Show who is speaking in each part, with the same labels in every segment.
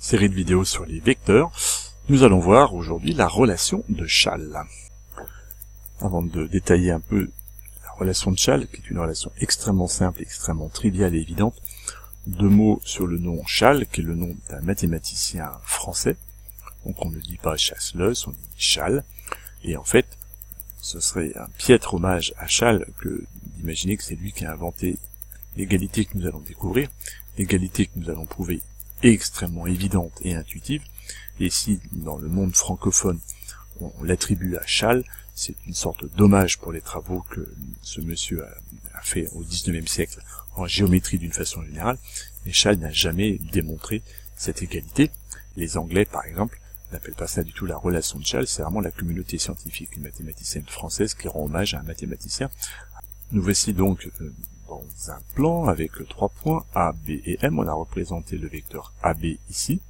Speaker 1: série de vidéos sur les vecteurs. Nous allons voir aujourd'hui la relation de Schall. Avant de détailler un peu la relation de Schall, qui est une relation extrêmement simple, extrêmement triviale et évidente, deux mots sur le nom Schall, qui est le nom d'un mathématicien français. Donc on ne dit pas Chasselos, on dit Schall. Et en fait, ce serait un piètre hommage à Schall que d'imaginer que c'est lui qui a inventé l'égalité que nous allons découvrir, l'égalité que nous allons prouver est extrêmement évidente et intuitive, et si dans le monde francophone on l'attribue à Schall, c'est une sorte d'hommage pour les travaux que ce monsieur a fait au XIXe siècle en géométrie d'une façon générale, mais Schall n'a jamais démontré cette égalité. Les Anglais, par exemple, n'appellent pas ça du tout la relation de Schall, c'est vraiment la communauté scientifique et mathématicienne française qui rend hommage à un mathématicien. Nous voici donc dans un plan avec 3 points A, B et M. On a représenté le vecteur AB ici.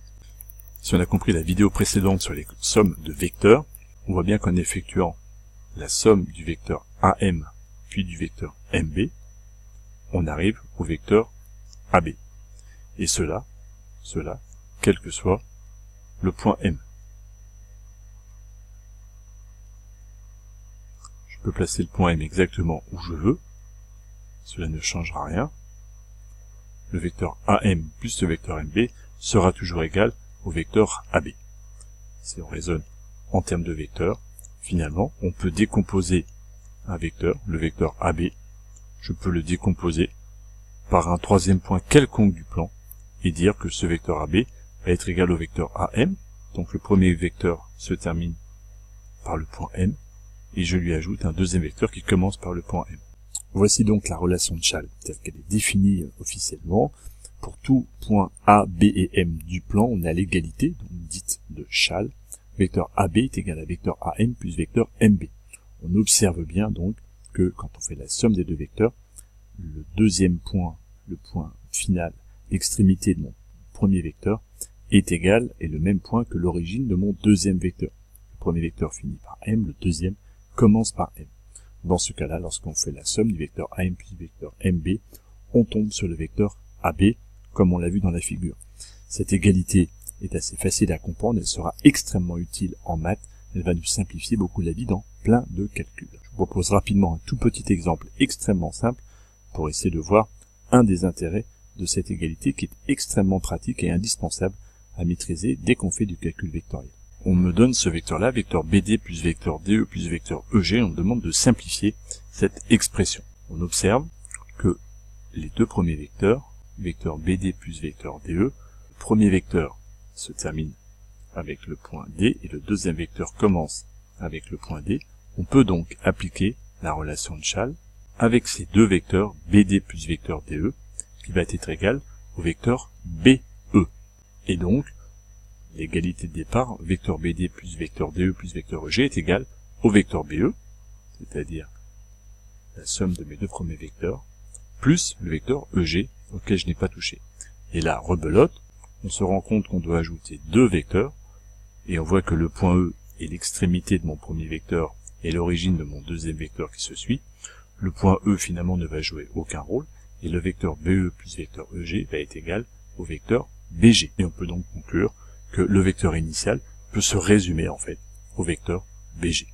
Speaker 1: Si on a compris la vidéo précédente sur les sommes de vecteurs, on voit bien qu'en effectuant la somme du vecteur AM puis du vecteur MB, on arrive au vecteur AB. Et cela, quel que soit le point M. Je peux placer le point M exactement où je veux. Cela ne changera rien. Le vecteur AM plus le vecteur MB sera toujours égal au vecteur AB. Si on raisonne en termes de vecteurs, finalement, on peut décomposer un vecteur, le vecteur AB, je peux le décomposer par un troisième point quelconque du plan et dire que ce vecteur AB va être égal au vecteur AM. Donc le premier vecteur se termine par le point M et je lui ajoute un deuxième vecteur qui commence par le point M. Voici donc la relation de Schall telle qu'elle est définie officiellement. Pour tout point A, B et M du plan, on a l'égalité, donc dite de Schall. Vecteur AB est égal à vecteur AM plus vecteur MB. On observe bien donc que quand on fait la somme des deux vecteurs, le deuxième point, le point final, l'extrémité de mon premier vecteur, est égal et le même point que l'origine de mon deuxième vecteur. Le premier vecteur finit par M, le deuxième commence par M. Dans ce cas-là, lorsqu'on fait la somme du vecteur AM plus du vecteur MB, on tombe sur le vecteur AB, comme on l'a vu dans la figure. Cette égalité est assez facile à comprendre, elle sera extrêmement utile en maths, elle va nous simplifier beaucoup la vie dans plein de calculs. Je vous propose rapidement un tout petit exemple extrêmement simple pour essayer de voir un des intérêts de cette égalité qui est extrêmement pratique et indispensable à maîtriser dès qu'on fait du calcul vectoriel. On me donne ce vecteur-là, vecteur BD plus vecteur DE plus vecteur EG, on me demande de simplifier cette expression. On observe que les deux premiers vecteurs, vecteur BD plus vecteur DE, le premier vecteur se termine avec le point D et le deuxième vecteur commence avec le point D. On peut donc appliquer la relation de Schall avec ces deux vecteurs BD plus vecteur DE qui va être égal au vecteur BE. Et donc, l'égalité de départ, vecteur BD plus vecteur DE plus vecteur EG est égal au vecteur BE, c'est-à-dire la somme de mes deux premiers vecteurs, plus le vecteur EG auquel je n'ai pas touché. Et là, rebelote, on se rend compte qu'on doit ajouter deux vecteurs, et on voit que le point E est l'extrémité de mon premier vecteur et l'origine de mon deuxième vecteur qui se suit. Le point E finalement ne va jouer aucun rôle, et le vecteur BE plus vecteur EG va être égal au vecteur BG. Et on peut donc conclure que le vecteur initial peut se résumer en fait au vecteur BG.